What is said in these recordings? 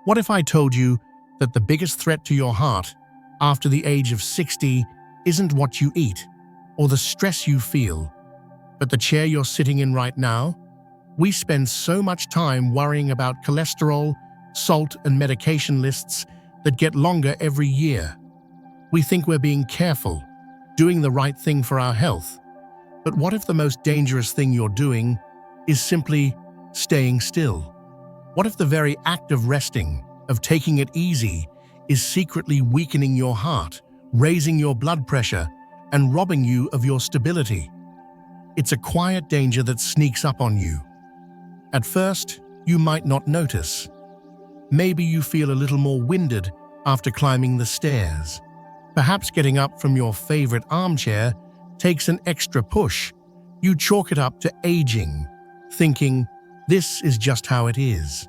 What if I told you that the biggest threat to your heart after the age of 60 isn't what you eat or the stress you feel, but the chair you're sitting in right now? We spend so much time worrying about cholesterol, salt, and medication lists that get longer every year. We think we're being careful, doing the right thing for our health. But what if the most dangerous thing you're doing is simply staying still? What if the very act of resting, of taking it easy, is secretly weakening your heart, raising your blood pressure, and robbing you of your stability? It's a quiet danger that sneaks up on you. At first, you might not notice. Maybe you feel a little more winded after climbing the stairs. Perhaps getting up from your favorite armchair takes an extra push. You chalk it up to aging, thinking, this is just how it is.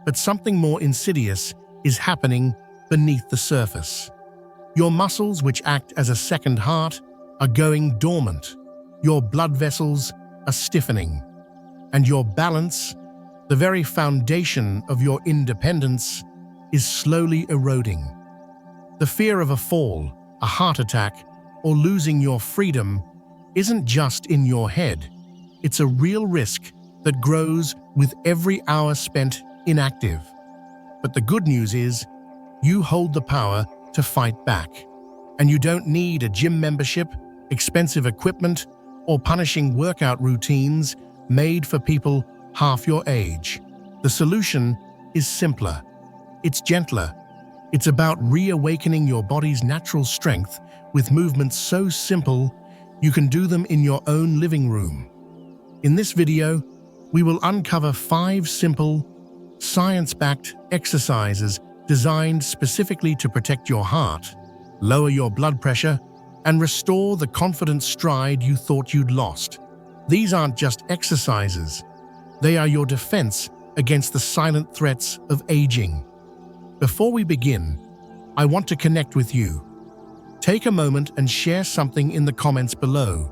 But something more insidious is happening beneath the surface. Your muscles, which act as a second heart, are going dormant. Your blood vessels are stiffening. And your balance, the very foundation of your independence, is slowly eroding. The fear of a fall, a heart attack, or losing your freedom isn't just in your head. It's a real risk that grows with every hour spent inactive. But the good news is, you hold the power to fight back. And you don't need a gym membership, expensive equipment, or punishing workout routines made for people half your age. The solution is simpler. It's gentler. It's about reawakening your body's natural strength with movements so simple you can do them in your own living room. In this video, we will uncover 5 simple, science-backed exercises designed specifically to protect your heart, lower your blood pressure, and restore the confident stride you thought you'd lost. These aren't just exercises. They are your defense against the silent threats of aging. Before we begin, I want to connect with you. Take a moment and share something in the comments below.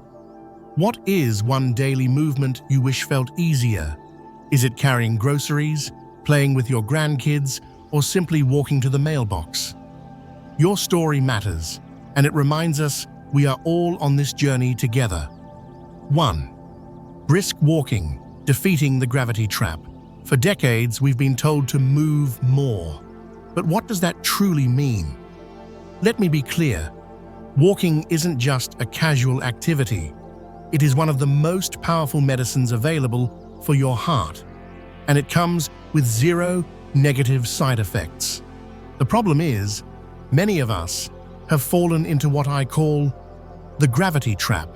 What is one daily movement you wish felt easier? Is it carrying groceries, playing with your grandkids, or simply walking to the mailbox? Your story matters, and it reminds us we are all on this journey together. 1. Brisk walking, defeating the gravity trap. For decades, we've been told to move more. But what does that truly mean? Let me be clear. Walking isn't just a casual activity. It is one of the most powerful medicines available for your heart, and it comes with 0 negative side effects. The problem is, many of us have fallen into what I call the gravity trap.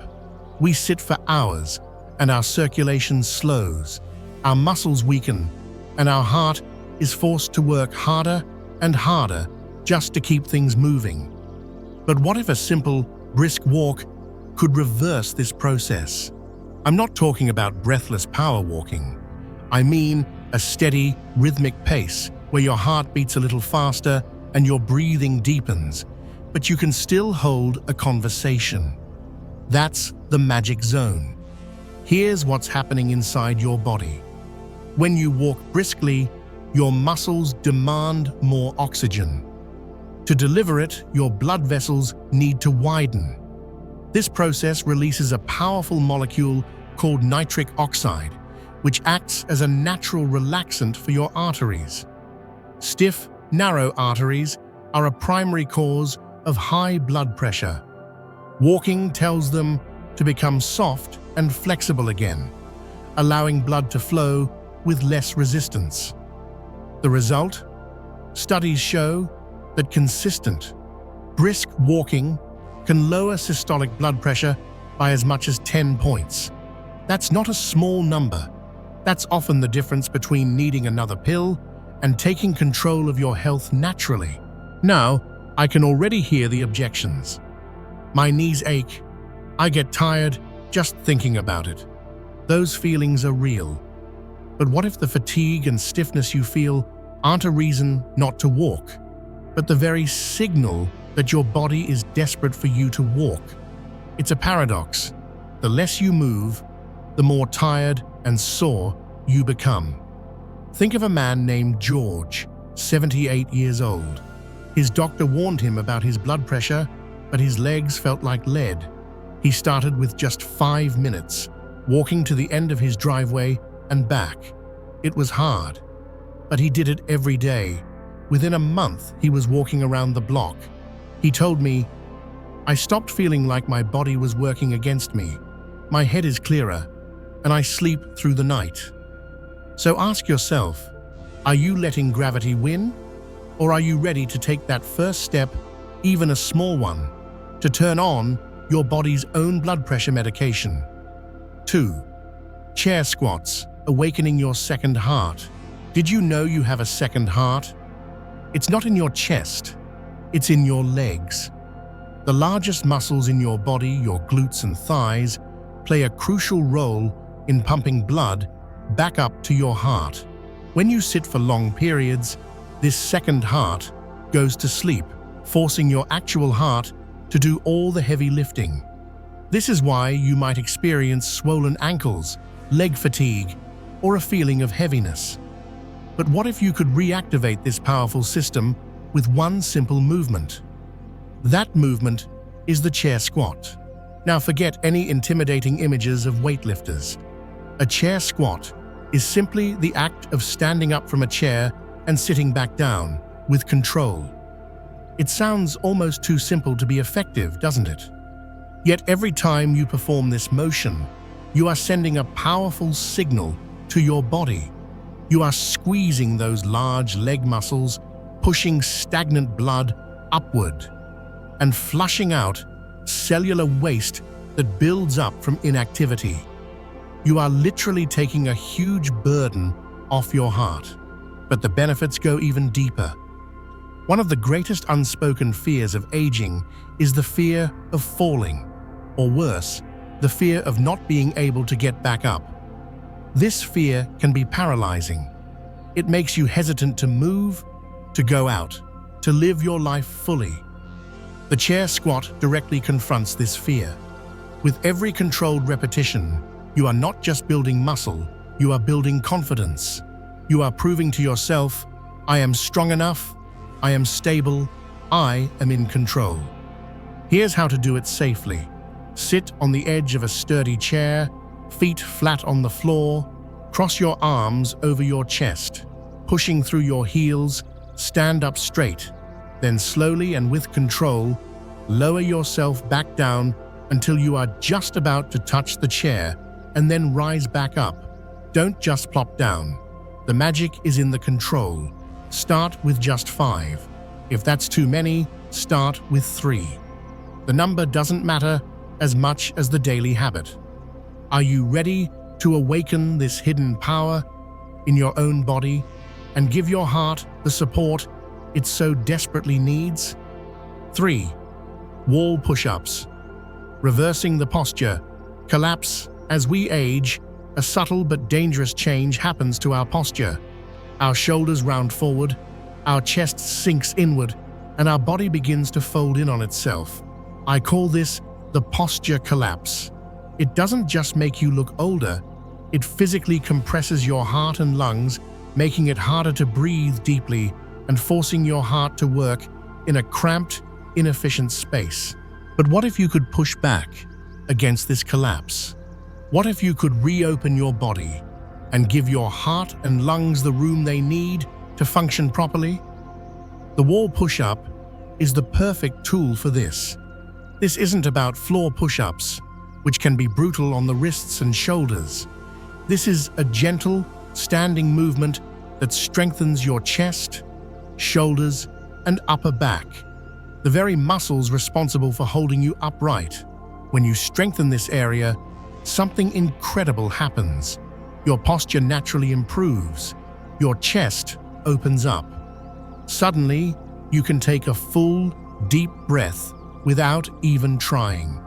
We sit for hours, and our circulation slows, our muscles weaken, and our heart is forced to work harder and harder just to keep things moving. But what if a simple, brisk walk could reverse this process? I'm not talking about breathless power walking. I mean a steady, rhythmic pace where your heart beats a little faster and your breathing deepens, but you can still hold a conversation. That's the magic zone. Here's what's happening inside your body. When you walk briskly, your muscles demand more oxygen. To deliver it, your blood vessels need to widen. This process releases a powerful molecule called nitric oxide, which acts as a natural relaxant for your arteries. Stiff, narrow arteries are a primary cause of high blood pressure. Walking tells them to become soft and flexible again, allowing blood to flow with less resistance. The result? Studies show that consistent, brisk walking can lower systolic blood pressure by as much as 10 points. That's not a small number. That's often the difference between needing another pill and taking control of your health naturally. Now, I can already hear the objections. My knees ache. I get tired just thinking about it. Those feelings are real. But what if the fatigue and stiffness you feel aren't a reason not to walk, but the very signal that your body is desperate for you to walk? It's a paradox. The less you move, the more tired and sore you become. Think of a man named George, 78 years old. His doctor warned him about his blood pressure, but his legs felt like lead. He started with just 5 minutes, walking to the end of his driveway and back. It was hard, but he did it every day. Within a month, he was walking around the block. He told me, "I stopped feeling like my body was working against me. My head is clearer, and I sleep through the night." So ask yourself, are you letting gravity win? Or are you ready to take that first step, even a small one, to turn on your body's own blood pressure medication? 2. Chair squats, awakening your second heart. Did you know you have a second heart? It's not in your chest, it's in your legs. The largest muscles in your body, your glutes and thighs, play a crucial role in pumping blood back up to your heart. When you sit for long periods, this second heart goes to sleep, forcing your actual heart to do all the heavy lifting. This is why you might experience swollen ankles, leg fatigue, or a feeling of heaviness. But what if you could reactivate this powerful system with one simple movement? That movement is the chair squat. Now forget any intimidating images of weightlifters. A chair squat is simply the act of standing up from a chair and sitting back down with control. It sounds almost too simple to be effective, doesn't it? Yet every time you perform this motion, you are sending a powerful signal to your body. You are squeezing those large leg muscles, pushing stagnant blood upward, and flushing out cellular waste that builds up from inactivity. You are literally taking a huge burden off your heart. But the benefits go even deeper. One of the greatest unspoken fears of aging is the fear of falling, or worse, the fear of not being able to get back up. This fear can be paralyzing. It makes you hesitant to move, to go out, to live your life fully. The chair squat directly confronts this fear. With every controlled repetition, you are not just building muscle, you are building confidence. You are proving to yourself, I am strong enough, I am stable, I am in control. Here's how to do it safely. Sit on the edge of a sturdy chair, feet flat on the floor, cross your arms over your chest, pushing through your heels, stand up straight, then slowly and with control, lower yourself back down until you are just about to touch the chair, and then rise back up. Don't just plop down. The magic is in the control. Start with just 5. If that's too many, start with 3. The number doesn't matter as much as the daily habit. Are you ready to awaken this hidden power in your own body and give your heart the support it so desperately needs? 3. Wall push-ups. Reversing the posture. Collapse. As we age, a subtle but dangerous change happens to our posture. Our shoulders round forward, our chest sinks inward, and our body begins to fold in on itself. I call this the posture collapse. It doesn't just make you look older, it physically compresses your heart and lungs, making it harder to breathe deeply and forcing your heart to work in a cramped, inefficient space. But what if you could push back against this collapse? What if you could reopen your body and give your heart and lungs the room they need to function properly? The wall push-up is the perfect tool for this. This isn't about floor push-ups, which can be brutal on the wrists and shoulders. This is a gentle, standing movement that strengthens your chest, shoulders, and upper back, the very muscles responsible for holding you upright. When you strengthen this area, something incredible happens. Your posture naturally improves. Your chest opens up. Suddenly, you can take a full, deep breath without even trying.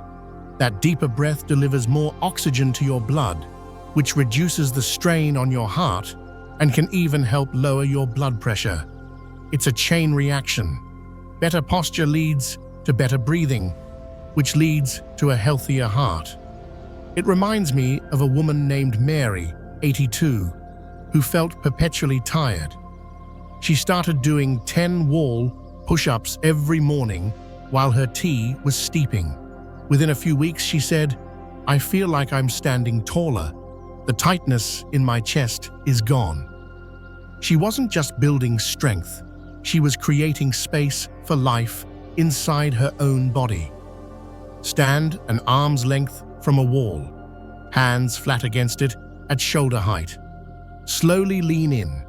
That deeper breath delivers more oxygen to your blood, which reduces the strain on your heart and can even help lower your blood pressure. It's a chain reaction. Better posture leads to better breathing, which leads to a healthier heart. It reminds me of a woman named Mary, 82, who felt perpetually tired. She started doing 10 wall push-ups every morning while her tea was steeping. Within a few weeks, she said, "I feel like I'm standing taller. The tightness in my chest is gone." She wasn't just building strength, she was creating space for life inside her own body. Stand an arm's length from a wall, hands flat against it at shoulder height. Slowly lean in,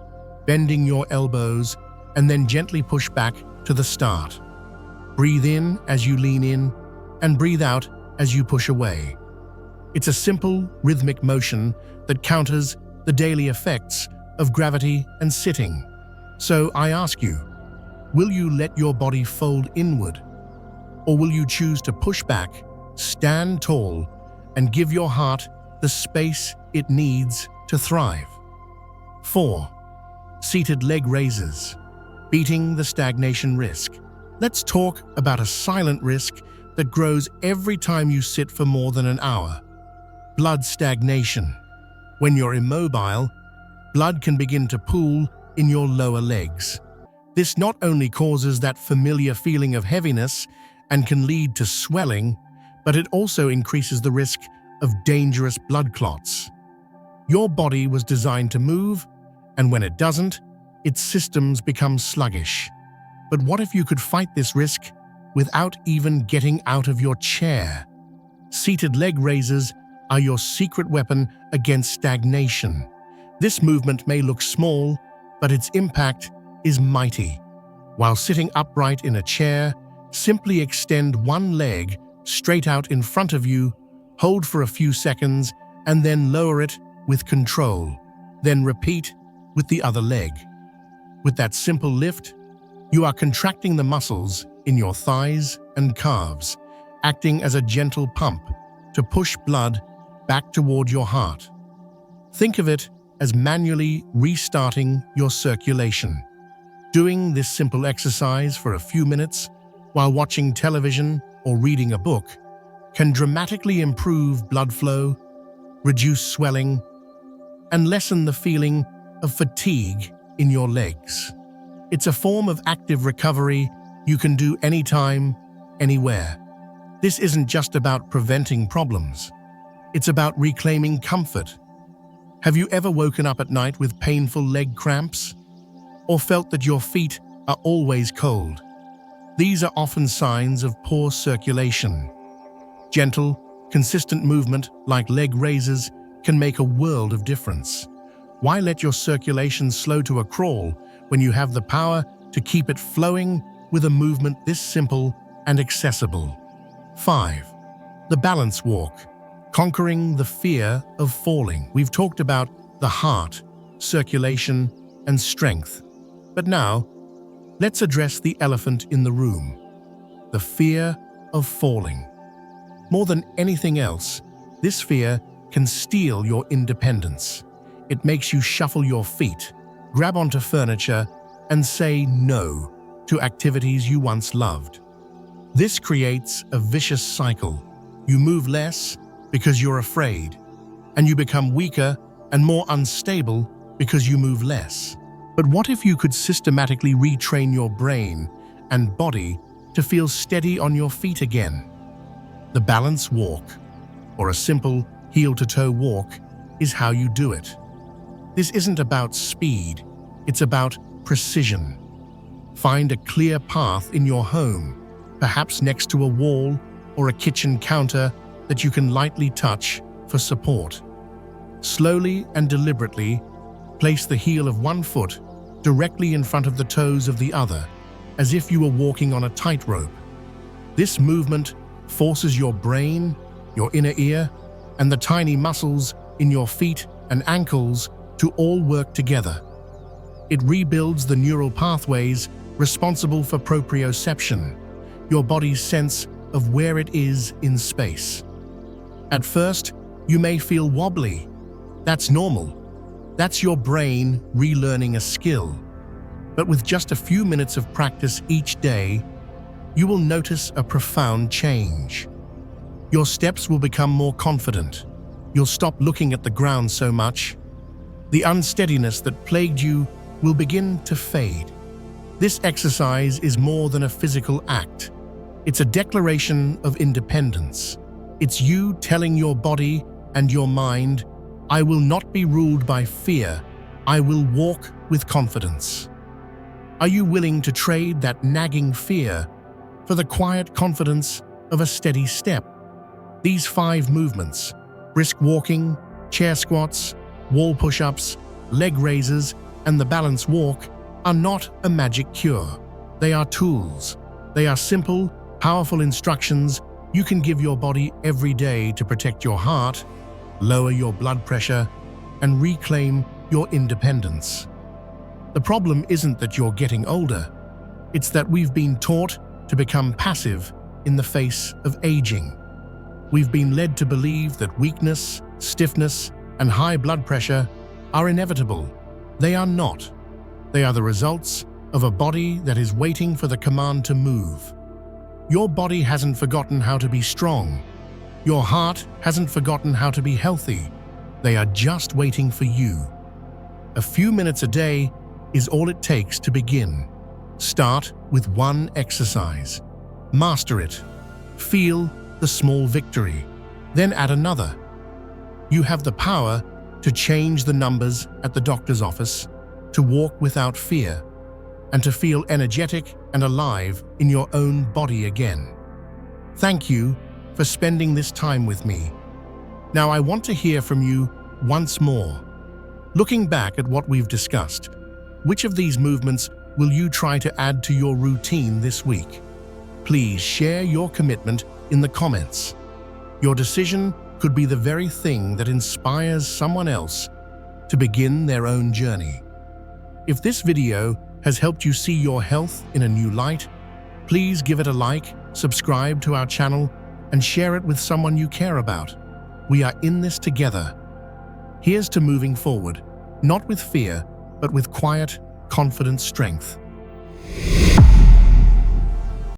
bending your elbows, and then gently push back to the start. Breathe in as you lean in, and breathe out as you push away. It's a simple, rhythmic motion that counters the daily effects of gravity and sitting. So I ask you, will you let your body fold inward? Or will you choose to push back, stand tall, and give your heart the space it needs to thrive? 4. Seated leg raises. Beating the stagnation risk. Let's talk about a silent risk that grows every time you sit for more than an hour. Blood stagnation. When you're immobile, blood can begin to pool in your lower legs. This not only causes that familiar feeling of heaviness and can lead to swelling, but it also increases the risk of dangerous blood clots. Your body was designed to move, and when it doesn't, its systems become sluggish. But what if you could fight this risk without even getting out of your chair? Seated leg raises are your secret weapon against stagnation. This movement may look small, but its impact is mighty. While sitting upright in a chair, simply extend one leg straight out in front of you, hold for a few seconds, and then lower it with control. Then repeat with the other leg. With that simple lift, you are contracting the muscles in your thighs and calves, acting as a gentle pump to push blood back toward your heart. Think of it as manually restarting your circulation. Doing this simple exercise for a few minutes while watching television or reading a book can dramatically improve blood flow, reduce swelling, and lessen the feeling of fatigue in your legs. It's a form of active recovery you can do anytime, anywhere. This isn't just about preventing problems. It's about reclaiming comfort. Have you ever woken up at night with painful leg cramps? Or felt that your feet are always cold? These are often signs of poor circulation. Gentle, consistent movement like leg raises can make a world of difference. Why let your circulation slow to a crawl when you have the power to keep it flowing with a movement this simple and accessible? 5. The balance walk. Conquering the fear of falling. We've talked about the heart, circulation, and strength. But now, let's address the elephant in the room. The fear of falling. More than anything else, this fear can steal your independence. It makes you shuffle your feet, grab onto furniture, and say no to activities you once loved. This creates a vicious cycle. You move less because you're afraid, and you become weaker and more unstable because you move less. But what if you could systematically retrain your brain and body to feel steady on your feet again? The balance walk, or a simple heel-to-toe walk, is how you do it. This isn't about speed, it's about precision. Find a clear path in your home, perhaps next to a wall or a kitchen counter that you can lightly touch for support. Slowly and deliberately, place the heel of one foot directly in front of the toes of the other, as if you were walking on a tightrope. This movement forces your brain, your inner ear, and the tiny muscles in your feet and ankles to all work together. It rebuilds the neural pathways responsible for proprioception, your body's sense of where it is in space. At first, you may feel wobbly. That's normal. That's your brain relearning a skill. But with just a few minutes of practice each day, you will notice a profound change. Your steps will become more confident. You'll stop looking at the ground so much. The unsteadiness that plagued you will begin to fade. This exercise is more than a physical act. It's a declaration of independence. It's you telling your body and your mind, I will not be ruled by fear. I will walk with confidence. Are you willing to trade that nagging fear for the quiet confidence of a steady step? These 5 movements, brisk walking, chair squats, wall push-ups, leg raises, and the balance walk, are not a magic cure. They are tools. They are simple, powerful instructions you can give your body every day to protect your heart, lower your blood pressure, and reclaim your independence. The problem isn't that you're getting older. It's that we've been taught to become passive in the face of aging. We've been led to believe that weakness, stiffness, and high blood pressure are inevitable. They are not. They are the results of a body that is waiting for the command to move. Your body hasn't forgotten how to be strong. Your heart hasn't forgotten how to be healthy. They are just waiting for you. A few minutes a day is all it takes to begin. Start with one exercise. Master it. Feel the small victory. Then add another. You have the power to change the numbers at the doctor's office, to walk without fear, and to feel energetic and alive in your own body again. Thank you for spending this time with me. Now I want to hear from you once more. Looking back at what we've discussed, which of these movements will you try to add to your routine this week? Please share your commitment in the comments. Your decision could be the very thing that inspires someone else to begin their own journey. If this video has helped you see your health in a new light, please give it a like, subscribe to our channel, and share it with someone you care about. We are in this together. Here's to moving forward, not with fear, but with quiet, confident strength.